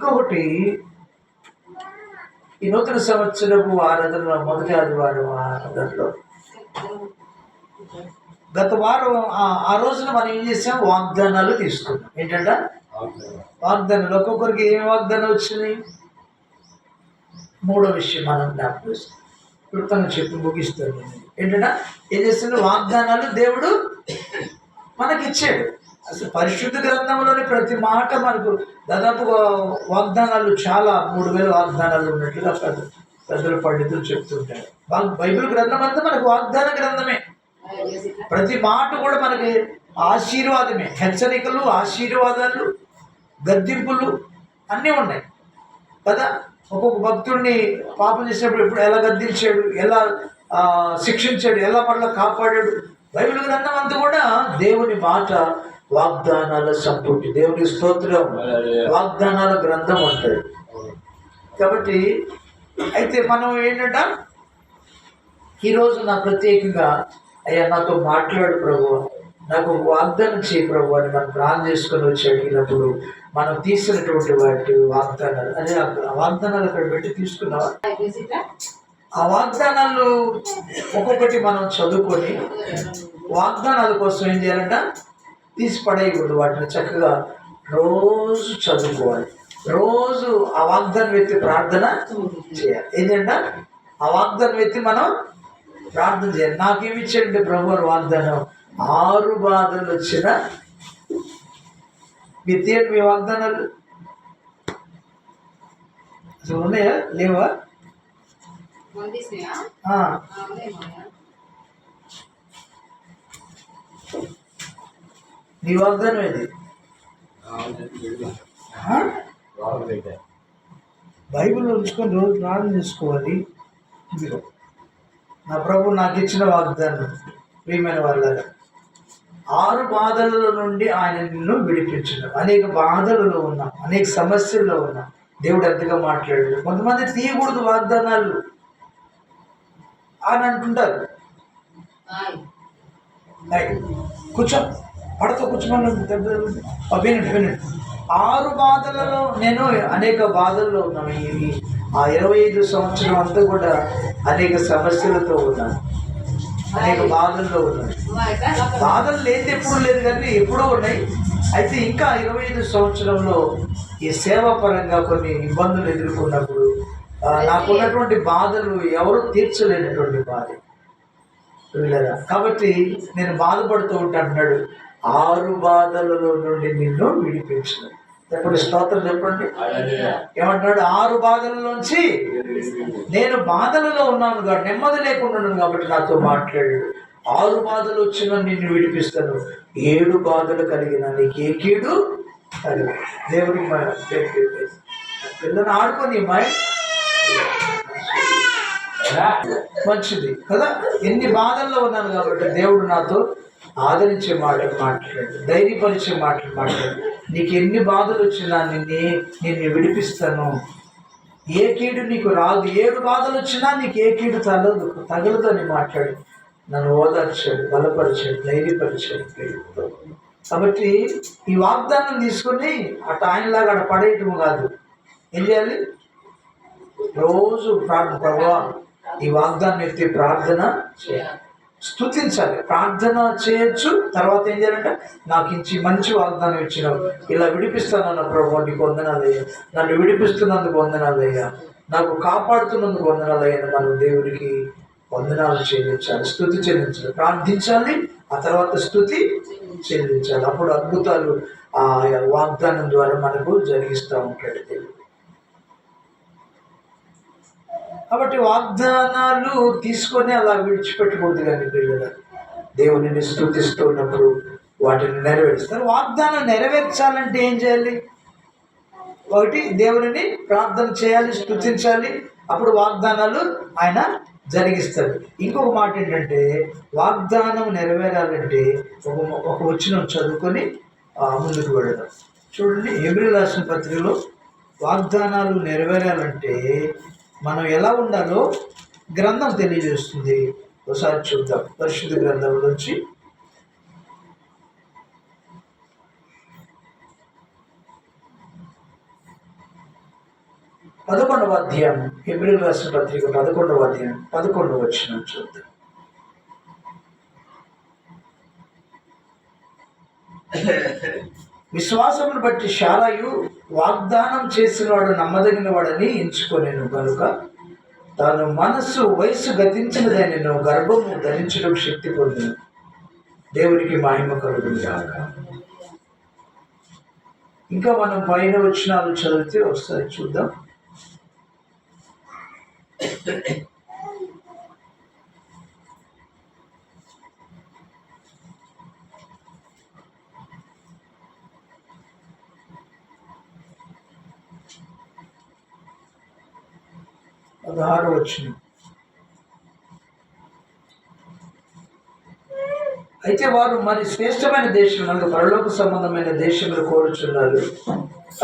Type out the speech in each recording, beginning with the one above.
ఇంకొకటి, ఈ నూతన సంవత్సరపు ఆరాధనలో మొదటి ఆదివారం ఆరాధనలో గత వారం ఆ రోజున మనం ఏం చేసాం? వాగ్దానాలు తీసుకున్నాం. ఏంటంట? వాగ్దానాలు. ఒక్కొక్కరికి ఏమి వాగ్దానం వచ్చినాయి? మూడో విషయం మనం జ్ఞాపకం క్లుప్తంగా చెప్పి ముగిస్తాను. ఏంటంటే ఏం చేస్తుంది? వాగ్దానాలు దేవుడు మనకిచ్చాడు. అసలు పరిశుద్ధ గ్రంథంలోని ప్రతి మాట మనకు దాదాపు వాగ్దానాలు చాలా 3000 వాగ్దానాలు ఉన్నట్లుగా పెద్దల పండితులు చెప్తుంటారు. బైబిల్ గ్రంథం అంతా మనకు వాగ్దాన గ్రంథమే. ప్రతి మాట కూడా మనకి ఆశీర్వాదమే. హెచ్చరికలు, ఆశీర్వాదాలు, గద్దింపులు అన్నీ ఉన్నాయి కదా. ఒక్కొక్క భక్తుడిని పాపం చేసినప్పుడు ఎప్పుడు ఎలా గద్దించాడు, ఎలా శిక్షించాడు, ఎలా మరలా కాపాడాడు. బైబిల్ గ్రంథం అంతా కూడా దేవుని మాట వాగ్దానాల సంపుటి. దేవుని స్తోత్రం. వాగ్దానాల గ్రంథం ఉంటుంది. కాబట్టి అయితే మనం ఏంటంట, ఈరోజు నా ప్రత్యేకంగా అయ్యా నాతో మాట్లాడు ప్రభు, నాకు వాగ్దానం చేయి ప్రభు అని మనం ప్రార్థన చేసుకొని వచ్చి అడిగినప్పుడు మనం తీసినటువంటి వాటి వాగ్దానాలు, అదే వాగ్దానాలు అక్కడ పెట్టి తీసుకున్నావా? ఆ వాగ్దానాలు ఒక్కొక్కటి మనం చదువుకొని వాగ్దానాల కోసం ఏం చేయాలంట? తీసి పడేయకూడదు. వాటిని చక్కగా రోజు చదువుకోవాలి. రోజు ఆ వాగ్దానం ఎత్తి ప్రార్థన చేయాలి. ఏంటంట? ఆ వాగ్దానం ఎత్తి మనం ప్రార్థన చేయాలి. నాకేమి ఇచ్చాడంటే ప్రభు వాగ్దానం, 6 బాధలు వచ్చిన మీరు తీయండి. మీ వాగ్దానాలు అసలు ఉన్నాయా లేవా? నీ వాగ్దానం ఏది? బైబిల్ ఉంచుకొని రోజు ప్రార్థన చేసుకోవాలి. నా ప్రభు నాకు ఇచ్చిన వాగ్దానం ప్రియమైన వాళ్ళ 6 బాధల నుండి ఆయన నిన్ను విడిపించడం. అనేక బాధలలో ఉన్నాం, అనేక సమస్యల్లో ఉన్నాం. దేవుడు ఎంతగా మాట్లాడాడు. కొంతమంది తీయకూడదు వాగ్దానాలు అని అంటుంటారు. కూర్చో, పడతో కూర్చోమని వినండి. 6 బాధలలో నేను అనేక బాధల్లో ఉన్నాను. ఆ 25 సంవత్సరం అంతా కూడా అనేక సమస్యలతో ఉన్నాను, అనేక బాధల్లో ఉన్నాను. బాధలు లేదు ఎప్పుడు లేదు, కానీ ఎప్పుడూ ఉన్నాయి. అయితే ఇంకా 25 సంవత్సరంలో ఈ సేవాపరంగా కొన్ని ఇబ్బందులు ఎదుర్కొన్నప్పుడు నాకున్నటువంటి బాధలు ఎవరు తీర్చలేనటువంటి బాధ. కాబట్టి నేను బాధపడుతూ ఉంటాడు. 6 బాధలలో నుండి నిన్ను విడిపించను. చెప్పండి, స్తోత్రం చెప్పండి. ఏమంటున్నాడు? 6 బాధలలోంచి నేను బాధలలో ఉన్నాను కాబట్టి, నెమ్మది లేకుండా ఉన్నాను కాబట్టి నాతో మాట్లాడాడు. 6 బాధలు వచ్చినా నిన్ను విడిపిస్తాను, 7 బాధలు కలిగిన నీకు ఏ కీడు కలిగి. దేవుడికి పిల్లని ఆడుకొని మంచిది కదా. ఎన్ని బాధల్లో ఉన్నాను కాబట్టి దేవుడు నాతో ఆదరించే మాటలు మాట్లాడు, ధైర్యపరిచే మాటలు మాట్లాడు. నీకు ఎన్ని బాధలు వచ్చినా నిన్ను విడిపిస్తాను, ఏ కీడు నీకు రాదు. 7 బాధలు వచ్చినా నీకు ఏ కీడు తగలదు అని మాట్లాడు. నన్ను ఓదార్చాడు, బలపరిచాడు, ధైర్యపరిచాడు. కాబట్టి ఈ వాగ్దానం తీసుకొని అటు ఆయనలాగా అక్కడ పడేయటం కాదు. ఏం చేయాలి? రోజు ప్రార్థన, ప్రభా ఈ వాగ్దానం ఎత్తి ప్రార్థన చేయాలి, స్తుతించాలి. ప్రార్థన చేయొచ్చు. తర్వాత ఏం చేయాలంటే, నాకు ఇచ్చి మంచి వాగ్దానం ఇచ్చినావు, ఇలా విడిపిస్తానన్న ప్రభు నీకు వందనాలయ్యా, నన్ను విడిపిస్తున్నందుకు వందనాలయ్యా, నాకు కాపాడుతున్నందుకు వందనాలయ్యా, మనం దేవుడికి వందనాలు చెల్లించాలి, స్తుతి చెల్లించాలి, ప్రార్థించాలి, ఆ తర్వాత స్తుతి చెల్లించాలి. అప్పుడు అద్భుతాలు ఆ వాగ్దానం ద్వారా మనకు జరిగిస్తూ ఉంటాడు దేవుడు. కాబట్టి వాగ్దానాలు తీసుకొని అలా విడిచిపెట్టకూడదు. కానీ పిల్లలు దేవుని స్తుతిస్తూ ఉన్నప్పుడు వాటిని నెరవేరుస్తారు. వాగ్దానం నెరవేర్చాలంటే ఏం చేయాలి? ఒకటి, దేవుని ప్రార్థన చేయాలి, స్తుతించాలి. అప్పుడు వాగ్దానాలు ఆయన జరిగిస్తాడు. ఇంకొక మాట ఏంటంటే, వాగ్దానం నెరవేరాలంటే ఒక వచనం చదువుకొని ముందుకు వెళ్ళడం. చూడండి, హెబ్రీయులకు రాసిన పత్రికలో వాగ్దానాలు నెరవేరాలంటే మనం ఎలా ఉండాలో గ్రంథం తెలియజేస్తుంది. ఒకసారి చూద్దాం. పరిశుద్ధ గ్రంథం నుంచి 11వ అధ్యాయం, హెబ్రీయులకు రాసిన పత్రిక 11వ అధ్యాయం 11వ వచనం చూద్దాం. విశ్వాసమును బట్టి శారాయు వాగ్దానం చేసినవాడు నమ్మదగిన వాడని ఎంచుకొనెను కనుక తాను వయస్సు గతించినదైనను గర్భము ధరించడం శక్తి పొందిన. దేవునికి మహిమ కలుగును గాక. ఇంకా మనం పైన వచనాలు చదివితే ఒకసారి చూద్దాం. పదహారు వచనం. అయితే వారు మరి శ్రేష్టమైన దేశం అనగా పరలోక సంబంధమైన దేశంలో కోరుచున్నారు.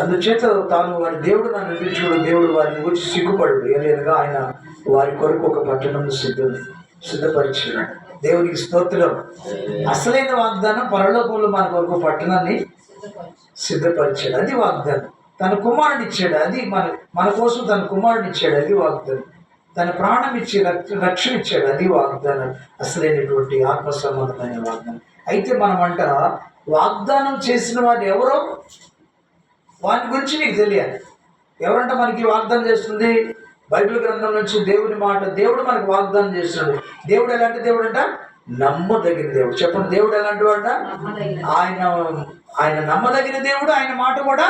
అందుచేత తాను వారి దేవుడు నన్ను అనిపించుకున్న దేవుడు వారిని గురించి సిగ్గుపడు ఏదైనా ఆయన వారి కొరకు ఒక పట్టణం సిద్ధపరిచినాడు. దేవునికి స్తోత్రం. అసలైన వాగ్దానం పరలోకంలో మన కొరకు పట్టణాన్ని సిద్ధపరిచాడు. అది వాగ్దానం. తన కుమారుని ఇచ్చాడు. అది మన కోసం తన కుమారుని ఇచ్చాడు. అది వాగ్దానం. తన ప్రాణం ఇచ్చి రక్షణ ఇచ్చాడు. అది వాగ్దానం. అసలైనటువంటి ఆత్మ సంబంధమైన వాగ్దానం. అయితే మనమంట వాగ్దానం చేసిన వాడు ఎవరో వాటి గురించి నీకు తెలియాలి. ఎవరంట మనకి వాగ్దానం చేస్తుంది? బైబిల్ గ్రంథం నుంచి దేవుని మాట. దేవుడు మనకు వాగ్దానం చేస్తున్నాడు. దేవుడు ఎలాంటి దేవుడు అంట? నమ్మదగిన దేవుడు. చెప్పండి, దేవుడు ఎలాంటి వాడ? ఆయన నమ్మదగిన దేవుడు. ఆయన మాట కూడా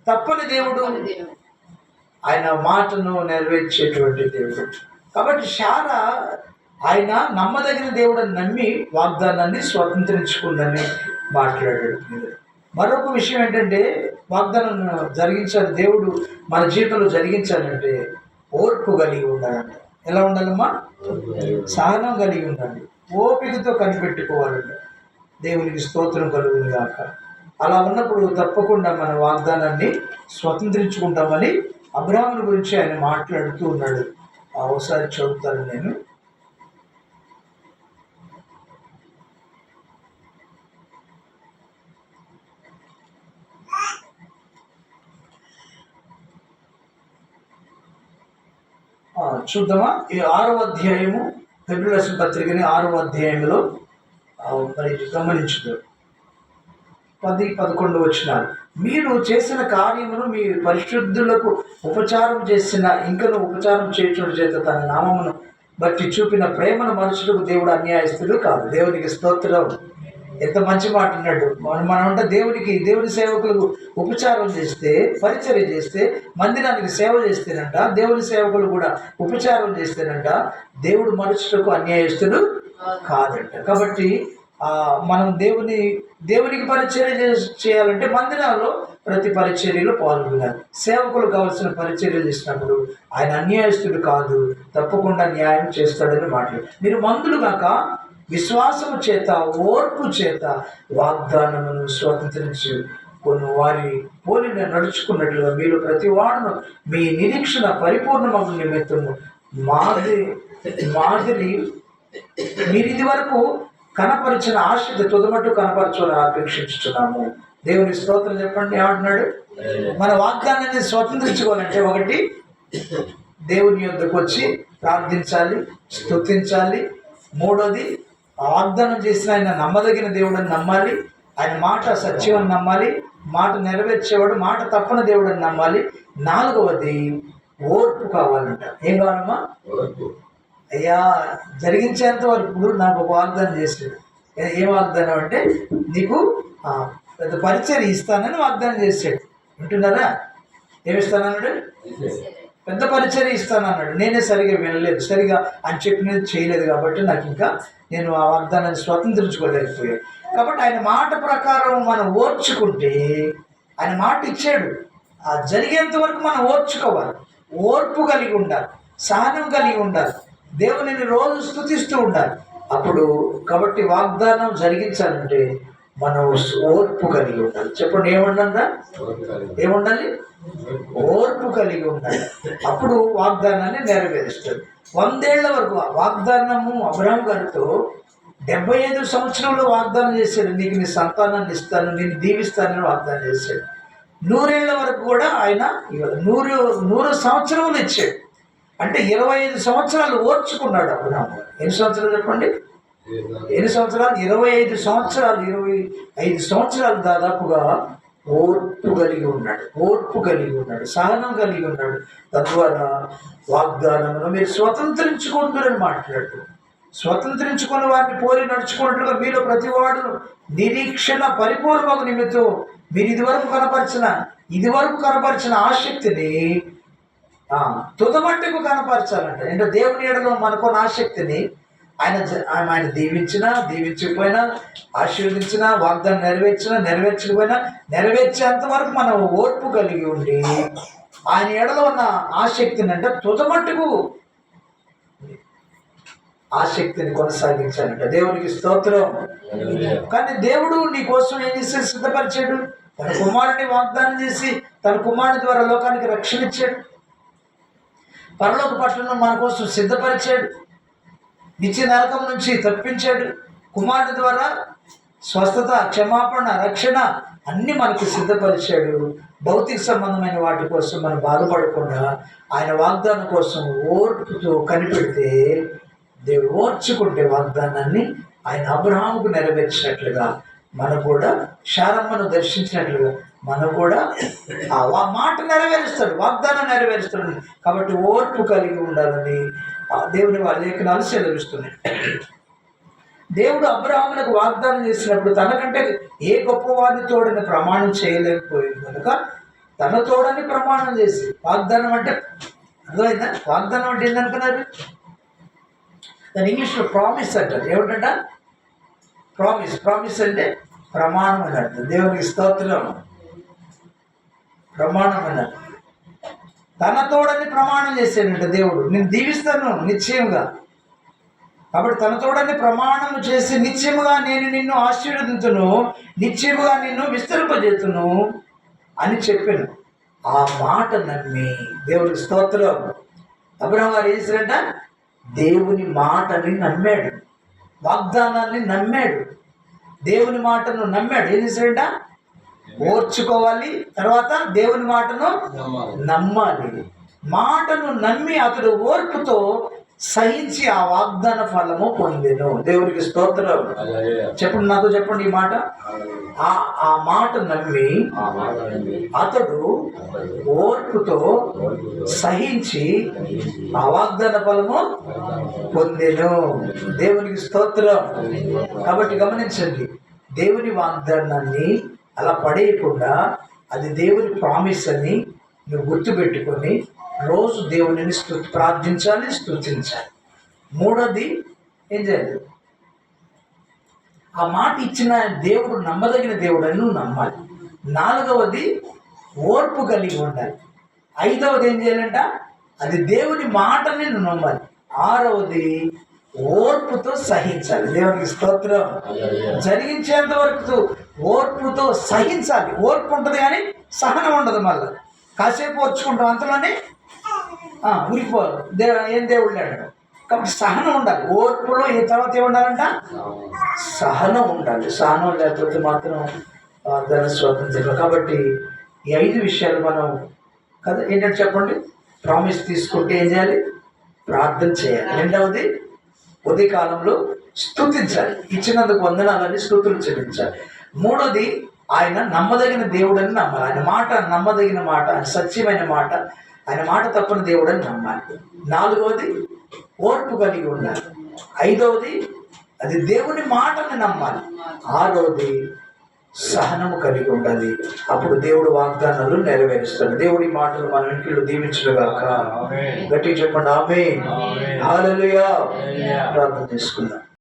తప్పని దేవుడు. ఆయన మాటను నెరవేర్చేటువంటి దేవుడు. కాబట్టి శారా ఆయన నమ్మదగిన దేవుడని నమ్మి వాగ్దానాన్ని స్వతంత్రించుకుందని మాట్లాడాడు. మరొక విషయం ఏంటంటే, వాగ్దానం జరిగించాలి దేవుడు మన జీవితంలో జరిగించాలంటే ఓర్పు కలిగి ఉండాలంట. ఎలా ఉండాలమ్మా? సహనం కలిగి ఉండాలి. ఓపికతో కనిపెట్టుకోవాలంట. దేవునికి స్తోత్రం కలుగును గాక. అలా ఉన్నప్పుడు తప్పకుండా మన వాగ్దానాన్ని స్వతంత్రించుకుంటామని అబ్రాహాముని గురించి ఆయన మాట్లాడుతూ ఉన్నాడు. ఒకసారి చదువుతాను నేను. చూద్దామా? ఈ 6వ అధ్యాయము, హెబ్రీయులకు రాసిన పత్రికని 6వ అధ్యాయంలో మరి గమనించుతారు. 10-11 వచనాలు. మీరు చేసిన కార్యమును మీ పరిశుద్ధులకు ఉపచారం చేసిన ఇంకను ఉపచారం చేయడం చేత తన నామమును బట్టి చూపిన ప్రేమను మనుషులకు దేవుడు అన్యాయస్తుడు కాదు. దేవునికి స్తోత్రం. ఎంత మంచి మాట అన్నాడు. మనం అంటే దేవుని సేవకులకు ఉపచారం చేస్తే, పరిచర్య చేస్తే, మందిరానికి సేవ చేస్తేనంట, దేవుని సేవకులు కూడా ఉపచారం చేస్తేనంట దేవుడు మనుషులకు అన్యాయస్తుడు కాదంట. కాబట్టి మనం దేవునికి పరిచర్య చేయాలంటే మందిరాల్లో ప్రతి పరిచర్యలో పాల్గొనాలి. సేవకులు కావాల్సిన పరిచర్యలు చేసినప్పుడు ఆయన అన్యాయస్తుడు కాదు, తప్పకుండా న్యాయం చేస్తాడని మాట్లాడు. మీరు మందులు కాక విశ్వాసము చేత ఓర్పు చేత వాగ్దానమును స్వతంత్రించి కొన్ని వారి పోలిన నడుచుకున్నట్లుగా మీరు ప్రతి వాడును మీ నిరీక్షణ పరిపూర్ణమగు నిమిత్తము మాదిరి మీరు ఇది వరకు కనపరిచిన ఆశ తుదమట్టు కనపరచాలని ఆపేక్షించుతున్నాము. దేవుని స్తోత్రం. చెప్పండి, ఏమంటున్నాడు? మన వాగ్దానాన్ని స్వతంత్రించుకోవాలంటే ఒకటి, దేవుని యొద్దకు వచ్చి ప్రార్థించాలి, స్తుతించాలి. మూడోది, వాగ్దానం చేసిన ఆయన నమ్మదగిన దేవుడని నమ్మాలి. ఆయన మాట సత్యం అని నమ్మాలి. మాట నెరవేర్చేవాడు, మాట తప్పని దేవుడని నమ్మాలి. నాలుగవది, ఓర్పు కావాలంట. ఏం కావాలమ్మా? అయ్యా, జరిగించేంత వరకు నాకు ఒక వాగ్దానం చేశాడు. ఏం వాగ్దానం అంటే, నీకు పెద్ద పరిచర్య ఇస్తానని వాగ్దానం చేశాడు. వింటున్నారా? ఏమిస్తానన్నాడు? పెద్ద పరిచర్య ఇస్తానన్నాడు. నేనే సరిగా వినలేదు, సరిగా అని చెప్పినది చేయలేదు. కాబట్టి నాకు ఇంకా నేను ఆ వాగ్దానాన్ని స్వతంత్రించుకోలేకపోయాను. కాబట్టి ఆయన మాట ప్రకారం మనం ఓర్చుకుంటే, ఆయన మాట ఇచ్చాడు, ఆ జరిగేంత వరకు మనం ఓర్చుకోవాలి. ఓర్పు కలిగి ఉండాలి, సహనం కలిగి ఉండాలి, దేవునిని రోజు స్తుతిస్తూ ఉండాలి. అప్పుడు కాబట్టి వాగ్దానం జరిగించాలంటే మనం ఓర్పు కలిగి ఉండాలి. చెప్పండి, ఏముండాలి? ఓర్పు కలిగి ఉండాలి. అప్పుడు వాగ్దానాన్ని నెరవేరుస్తాడు. 100 ఏళ్ల వరకు వాగ్దానము అబ్రహాం గారితో 75 సంవత్సరంలో వాగ్దానం చేశాడు. నీకు నీ సంతానాన్ని ఇస్తాను, నేను దీవిస్తానని వాగ్దానం చేశాడు. 100 ఏళ్ల వరకు కూడా ఆయన 100 సంవత్సరములు ఇచ్చాడు. అంటే 25 సంవత్సరాలు ఓర్చుకున్నాడు అబ్రహాము. ఎన్ని సంవత్సరాలు చెప్పండి? ఎన్ని సంవత్సరాలు? 25 సంవత్సరాలు. 25 సంవత్సరాలు దాదాపుగా ఓర్పు కలిగి ఉన్నాడు, సహనం కలిగి ఉన్నాడు. తద్వారా వాగ్దానమును మీరు స్వతంత్రించుకుంటారని మాట్లాడు. స్వతంత్రించుకుని వారిని పోలి నడుచుకున్నట్లుగా మీలో ప్రతివాడు నిరీక్షణ పరిపూర్ణమగు నిమిత్తం మీరు ఇదివరకు కనపరిచిన ఆసక్తిని తుదమట్టుకు కనపరచాలంట. అంటే దేవుని ఎడలో మనకున్న ఆసక్తిని ఆయన దీవించకపోయినా, ఆశీర్వదించినా, వాగ్దానం నెరవేర్చకపోయినా, నెరవేర్చేంత వరకు మనం ఓర్పు కలిగి ఉండి ఆయన ఎడలో ఉన్న ఆసక్తిని అంటే తుదమట్టుకు ఆసక్తిని కొనసాగించాలంట. దేవునికి స్తోత్రం. కానీ దేవుడు నీ కోసం ఏం చేసి సిద్ధపరిచాడు? తన కుమారుడిని వాగ్దానం చేసి తన కుమారుడి ద్వారా లోకానికి రక్షణ ఇచ్చాడు. పరలోక పట్టణం మన కోసం సిద్ధపరిచాడు. నిత్య నరకం నుంచి తప్పించాడు. కుమారుడి ద్వారా స్వస్థత, క్షమాపణ, రక్షణ అన్ని మనకు సిద్ధపరిచాడు. భౌతిక సంబంధమైన వాటి కోసం మనం బాధపడకుండా ఆయన వాగ్దానం కోసం ఓర్పుతో కనిపెడితే, దేవుడు ఓర్చుకుంటే వాగ్దానాన్ని ఆయన అబ్రహాముకు నెరవేర్చినట్లుగా మనం కూడా శారమ్మను దర్శించినట్లుగా మనం కూడా ఆ మాట నెరవేరుస్తాడు, వాగ్దానం నెరవేరుస్తాడు. కాబట్టి ఓర్పు కలిగి ఉండాలని దేవుని లేఖనాలు సెలవిస్తున్నాయి. దేవుడు అబ్రహాములకు వాగ్దానం చేసినప్పుడు తనకంటే ఏ గొప్పవాడిని తోడని ప్రమాణం చేయలేకపోయింది కనుక తన తోడని ప్రమాణం చేసి, వాగ్దానం అంటే అర్థమైందా? వాగ్దానం అంటే ఏంటనుకున్నారు? దాని ఇంగ్లీష్లో ప్రామిస్ అంటారు. ఏమిటంట? ప్రామిస్ అంటే ప్రమాణం అని అర్థం. దేవునికి స్తోత్రం. ప్రమాణం అని అర్థం. తన తోడని ప్రమాణం చేశాడంట దేవుడు, నేను దీవిస్తాను నిశ్చయంగా. కాబట్టి తన తోడని ప్రమాణం చేసి నిశ్చయముగా నేను నిన్ను ఆశీర్వదించును, నిశ్చయముగా నిన్ను విస్తరింపజేతును అని చెప్పాను. ఆ మాట నమ్మి దేవుడికి స్తోత్రం. అబ్రహాము గారు ఏం చేశారంట? దేవుని మాటని నమ్మాడు, వాగ్దానాన్ని నమ్మాడు, దేవుని మాటను నమ్మాడు. ఏం చేశాడంట? ఓర్చుకోవాలి, తర్వాత దేవుని మాటను నమ్మాలి. మాటను నమ్మి అతడు ఓర్పుతో సహించి ఆ వాగ్దాన ఫలము పొందెను. దేవునికి స్తోత్రం. చెప్పండి, నాతో చెప్పండి ఈ మాట. ఆ మాట నమ్మి అతడు ఓర్పుతో సహించి ఆ వాగ్దాన ఫలము పొందెను. దేవునికి స్తోత్రం. కాబట్టి గమనించండి, దేవుని వాగ్దానాన్ని అలా పడేయకుండా అది దేవుని ప్రామిస్ అని నువ్వు గుర్తుపెట్టుకొని రోజు దేవునిని ప్రార్థించాలి, స్తుతించాలి. మూడోది ఏం చేయాలి? ఆ మాట ఇచ్చిన దేవుడు నమ్మదగిన దేవుడు అని నువ్వు నమ్మాలి. నాలుగవది ఓర్పు కలిగి ఉండాలి. ఐదవది ఏం చేయాలంట? అది దేవుని మాటని నువ్వు నమ్మాలి. ఆరవది ఓర్పుతో సహించాలి. దేవునికి స్తోత్రం. జరిగించేంత వరకు ఓర్పుతో సహించాలి. ఓర్పు ఉంటుంది కానీ సహనం ఉండదు. మళ్ళీ కాసేపు ఓర్చుకుంటాం, అంతలోనే ఉరిపోదు. ఏం దేవుడు లేడు. కాబట్టి సహనం ఉండాలి. ఓర్పులో ఈ తర్వాత ఏముండాలంట? సహనం ఉండాలి. సహనం లేకపోతే మాత్రం దాన్ని స్వాతంత్రం. కాబట్టి ఈ 5 విషయాలు మనం కదా ఏంటంటే చెప్పండి. ప్రామిస్ తీసుకుంటే ఏం చేయాలి? ప్రార్థన చేయాలి. రెండవది ఉదయకాలంలో స్తుతించాలి, ఇచ్చినందుకు వందనాలని స్తుతులు చెల్లించాలి. మూడోది ఆయన నమ్మదగిన దేవుడని నమ్మాలి. ఆయన మాట నమ్మదగిన మాట, ఆయన సత్యమైన మాట, ఆయన మాట తప్పని దేవుడని నమ్మాలి. నాలుగవది ఓర్పు కలిగి ఉండాలి. ఐదవది అది దేవుని మాటని నమ్మాలి. ఆరవది సహనము కలిగి ఉండాలి. అప్పుడు దేవుడు వాగ్దానాలు నెరవేరుస్తాడు. దేవుడి మాటలు మన ఇంట్లో దీవించుగాక. గట్టిగా చెప్పండి ఆమేన్. హల్లెలూయా. ప్రార్థన చేసుకుందాం.